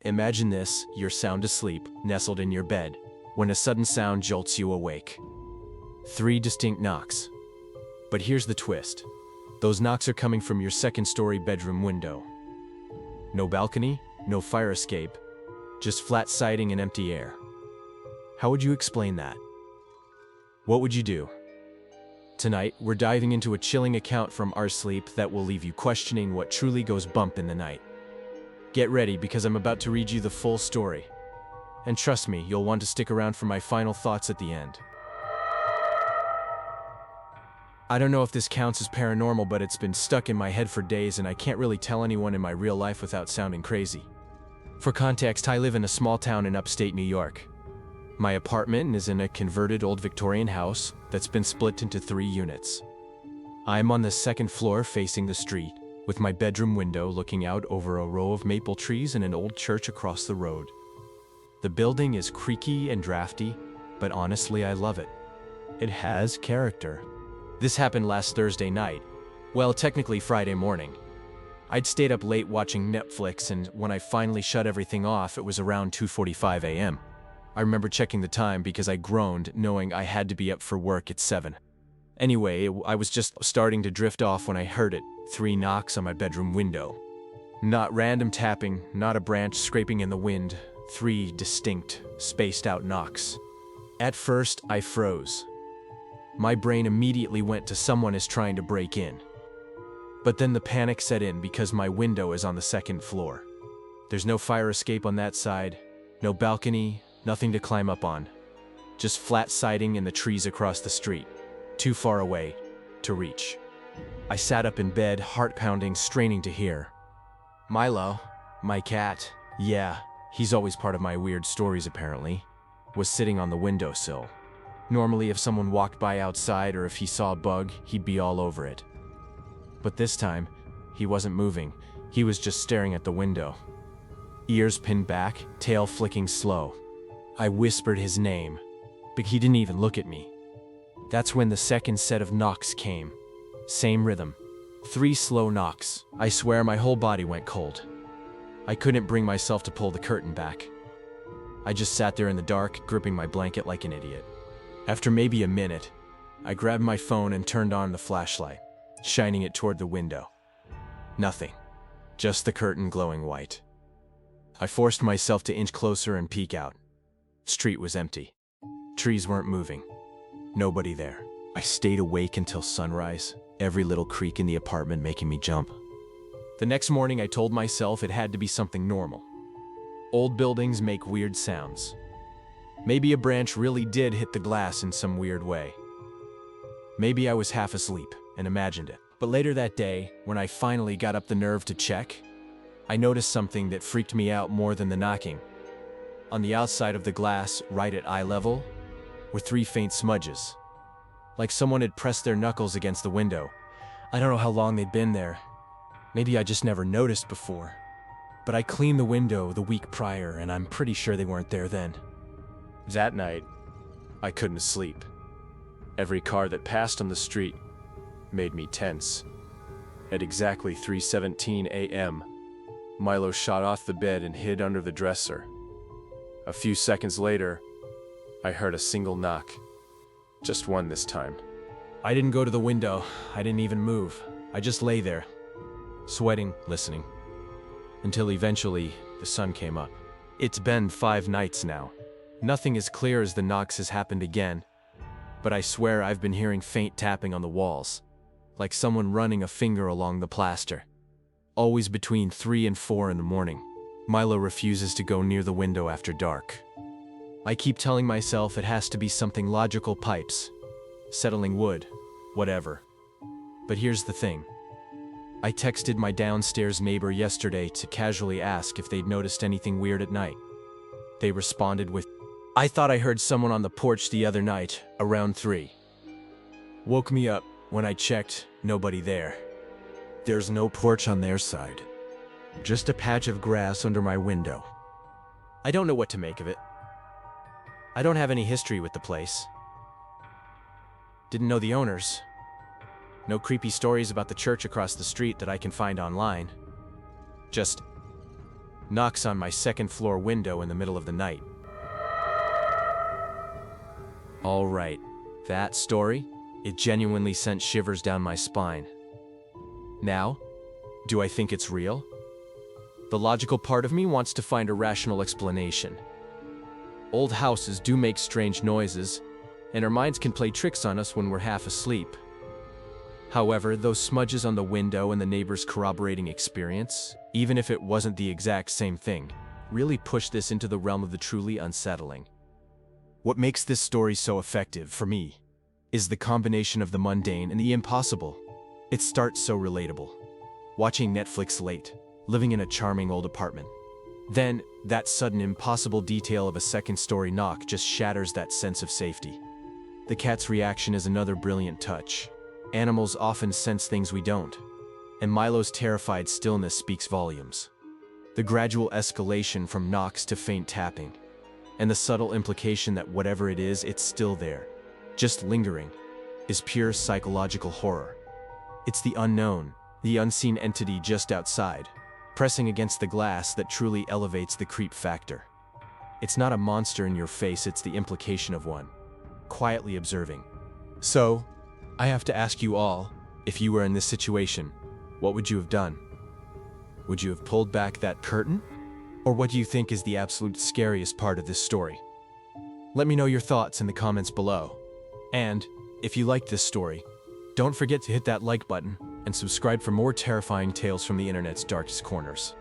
Imagine this, you're sound asleep, nestled in your bed, when a sudden sound jolts you awake. 3 distinct knocks. But here's the twist. Those knocks are coming from your second-story bedroom window. No balcony, no fire escape, just flat siding and empty air. How would you explain that? What would you do? Tonight, we're diving into a chilling account from our sleep that will leave you questioning what truly goes bump in the night. Get ready, because I'm about to read you the full story. And trust me, you'll want to stick around for my final thoughts at the end. I don't know if this counts as paranormal, but it's been stuck in my head for days and I can't really tell anyone in my real life without sounding crazy. For context, I live in a small town in upstate New York. My apartment is in a converted old Victorian house that's been split into 3 units. I'm on the 2nd floor facing the street, with my bedroom window looking out over a row of maple trees and an old church across the road. The building is creaky and drafty, but honestly I love it. It has character. This happened last Thursday night. Well, technically Friday morning. I'd stayed up late watching Netflix, and when I finally shut everything off, it was around 2:45 a.m. I remember checking the time because I groaned, knowing I had to be up for work at 7. Anyway, I was just starting to drift off when I heard it. 3 knocks on my bedroom window. Not random tapping, not a branch scraping in the wind. 3 distinct, spaced out knocks. At first, I froze. My brain immediately went to someone is trying to break in. But then the panic set in because my window is on the 2nd floor. There's no fire escape on that side, no balcony, nothing to climb up on. Just flat siding and the trees across the street, too far away to reach. I sat up in bed, heart pounding, straining to hear. Milo, my cat, yeah, he's always part of my weird stories apparently, was sitting on the windowsill. Normally, if someone walked by outside or if he saw a bug, he'd be all over it. But this time, he wasn't moving. He was just staring at the window. Ears pinned back, tail flicking slow. I whispered his name, but he didn't even look at me. That's when the second set of knocks came. Same rhythm. 3 slow knocks. I swear my whole body went cold. I couldn't bring myself to pull the curtain back. I just sat there in the dark, gripping my blanket like an idiot. After maybe a minute, I grabbed my phone and turned on the flashlight, shining it toward the window. Nothing. Just the curtain glowing white. I forced myself to inch closer and peek out. Street was empty. Trees weren't moving. Nobody there. I stayed awake until sunrise, every little creak in the apartment making me jump. The next morning I told myself it had to be something normal. Old buildings make weird sounds. Maybe a branch really did hit the glass in some weird way. Maybe I was half asleep and imagined it. But later that day, when I finally got up the nerve to check, I noticed something that freaked me out more than the knocking. On the outside of the glass, right at eye level, were 3 faint smudges. Like someone had pressed their knuckles against the window. I don't know how long they'd been there. Maybe I just never noticed before. But I cleaned the window the week prior, and I'm pretty sure they weren't there then. That night, I couldn't sleep. Every car that passed on the street made me tense. At exactly 3:17 a.m., Milo shot off the bed and hid under the dresser. A few seconds later, I heard a single knock. Just one this time. I didn't go to the window. I didn't even move. I just lay there, sweating, listening, until eventually the sun came up. It's been 5 nights now. Nothing as clear as the knocks has happened again, but I swear I've been hearing faint tapping on the walls, like someone running a finger along the plaster. Always between 3 and 4 in the morning. Milo refuses to go near the window after dark. I keep telling myself it has to be something logical, pipes, settling wood, whatever. But here's the thing. I texted my downstairs neighbor yesterday to casually ask if they'd noticed anything weird at night. They responded with, "I thought I heard someone on the porch the other night, around 3. Woke me up. When I checked, nobody there. There's no porch on their side. Just a patch of grass under my window. I don't know what to make of it. I don't have any history with the place. Didn't know the owners. No creepy stories about the church across the street that I can find online. Just knocks on my second-floor window in the middle of the night. All right, that story, it genuinely sent shivers down my spine. Now, do I think it's real? The logical part of me wants to find a rational explanation. Old houses do make strange noises, and our minds can play tricks on us when we're half asleep. However, those smudges on the window and the neighbor's corroborating experience, even if it wasn't the exact same thing, really push this into the realm of the truly unsettling. What makes this story so effective, for me, is the combination of the mundane and the impossible. It starts so relatable. Watching Netflix late, living in a charming old apartment. Then, that sudden impossible detail of a second-story knock just shatters that sense of safety. The cat's reaction is another brilliant touch. Animals often sense things we don't, and Milo's terrified stillness speaks volumes. The gradual escalation from knocks to faint tapping, and the subtle implication that whatever it is, it's still there, just lingering, is pure psychological horror. It's the unknown, the unseen entity just outside, pressing against the glass that truly elevates the creep factor. It's not a monster in your face, it's the implication of one, quietly observing. So, I have to ask you all, if you were in this situation, what would you have done? Would you have pulled back that curtain? Or what do you think is the absolute scariest part of this story? Let me know your thoughts in the comments below. And, if you liked this story, don't forget to hit that like button and subscribe for more terrifying tales from the internet's darkest corners.